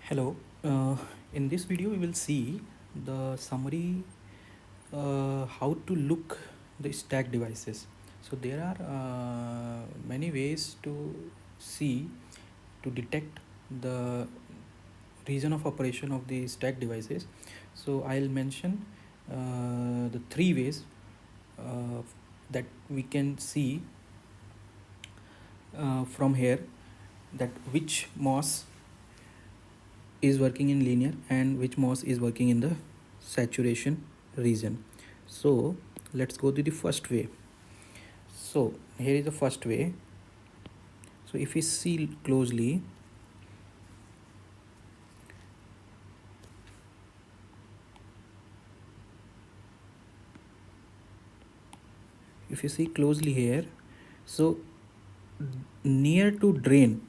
Hello, in this video we will see the summary how to look the stack devices. So there are many ways to see to detect the region of operation of the stack devices. So I'll mention the three ways that we can see from here, that which MOS is working in linear and which MOS is working in the saturation region. So let's go to the first way. So here is the first way. So if we see closely, here, so near to drain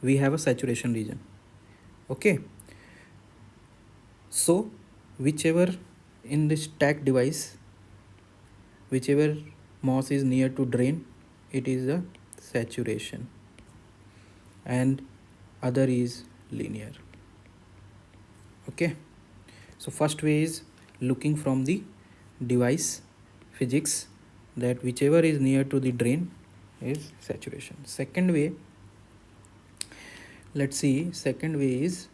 we have a saturation region. Okay, so whichever in the stack device, whichever MOS is near to drain, it is a saturation and other is linear. Okay, so first way is looking from the device physics, that whichever is near to the drain is saturation. Second way, let's see, second way is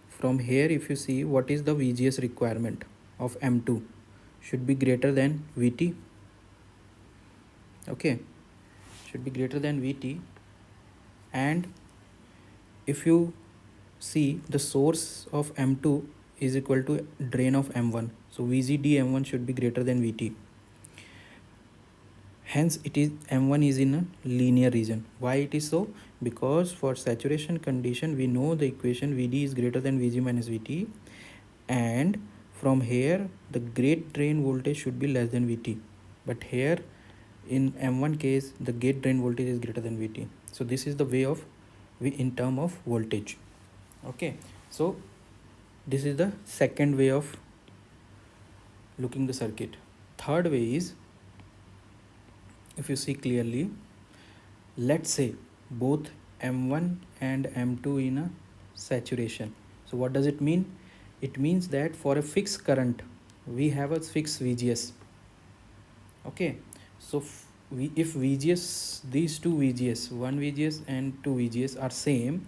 from here. If you see, what is the VGS requirement of M2, should be greater than VT. Okay, should be greater than VT. And if you see, the source of M2 is equal to drain of M1, so VGD M1 should be greater than VT. Hence it is M1 is in a linear region. Why it is so? Because for saturation condition we know the equation VD is greater than VG minus VT, and from here the gate drain voltage should be less than VT, but here in M1 case the gate drain voltage is greater than VT. So this is the way of in term of voltage. Okay, so this is the second way of looking the circuit. Third way is, if you see clearly, let's say both M1 and M2 in a saturation. So what does it mean? It means that for a fixed current we have a fixed VGS. Okay, so if VGS, these two VGS, one VGS and two VGS are same,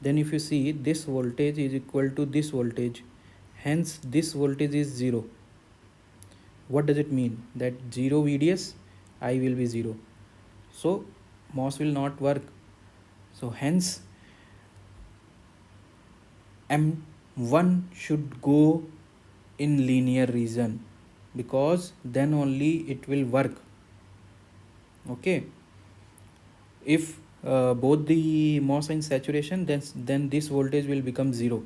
then if you see, this voltage is equal to this voltage, hence this voltage is 0. What does it mean? That 0 VDS, I will be 0, so MOS will not work. So hence M1 should go in linear region, because then only it will work. Okay, if both the MOS are in saturation, then this voltage will become 0.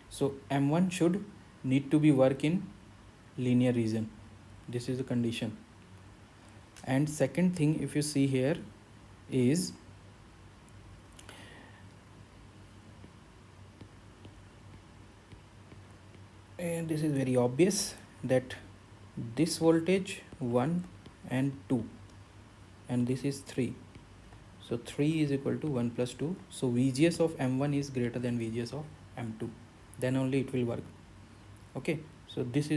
So M1 should need to be work in linear region. This is the condition. And second thing, if you see here, is and this is very obvious, that this voltage 1 and 2 and this is 3, so 3 is equal to 1 plus 2, so VGS of M1 is greater than VGS of M2, then only it will work. Okay, so these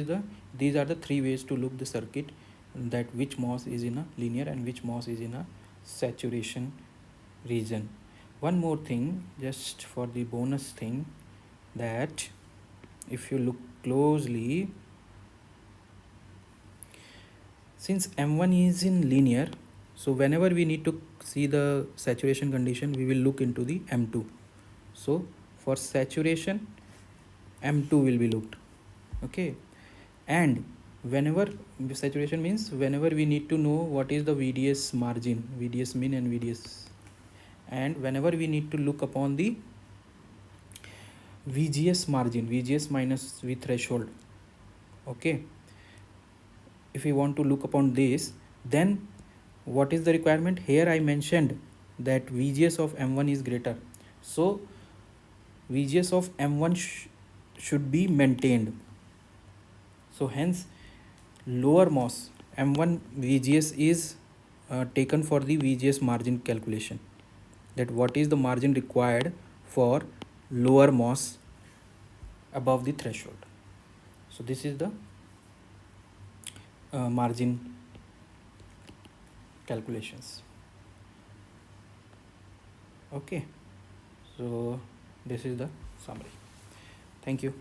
are the three ways to look the circuit, that which MOS is in a linear and which MOS is in a saturation region. One more thing, just for the bonus thing, that if you look closely, since M1 is in linear, so whenever we need to see the saturation condition, we will look into the M2. So for saturation, M2 will be looked. Okay, and whenever saturation means whenever we need to know what is the VDS margin, VDS min and VDS, and whenever we need to look upon the VGS margin, VGS minus V threshold. Okay, if we want to look upon this, then what is the requirement? Here I mentioned that VGS of M1 is greater, so VGS of M1 should be maintained. So hence lower MOS M1 VGS is taken for the VGS margin calculation. that what is the margin required for lower MOS above the threshold. So this is the margin calculations. Okay, so this is the summary. Thank you.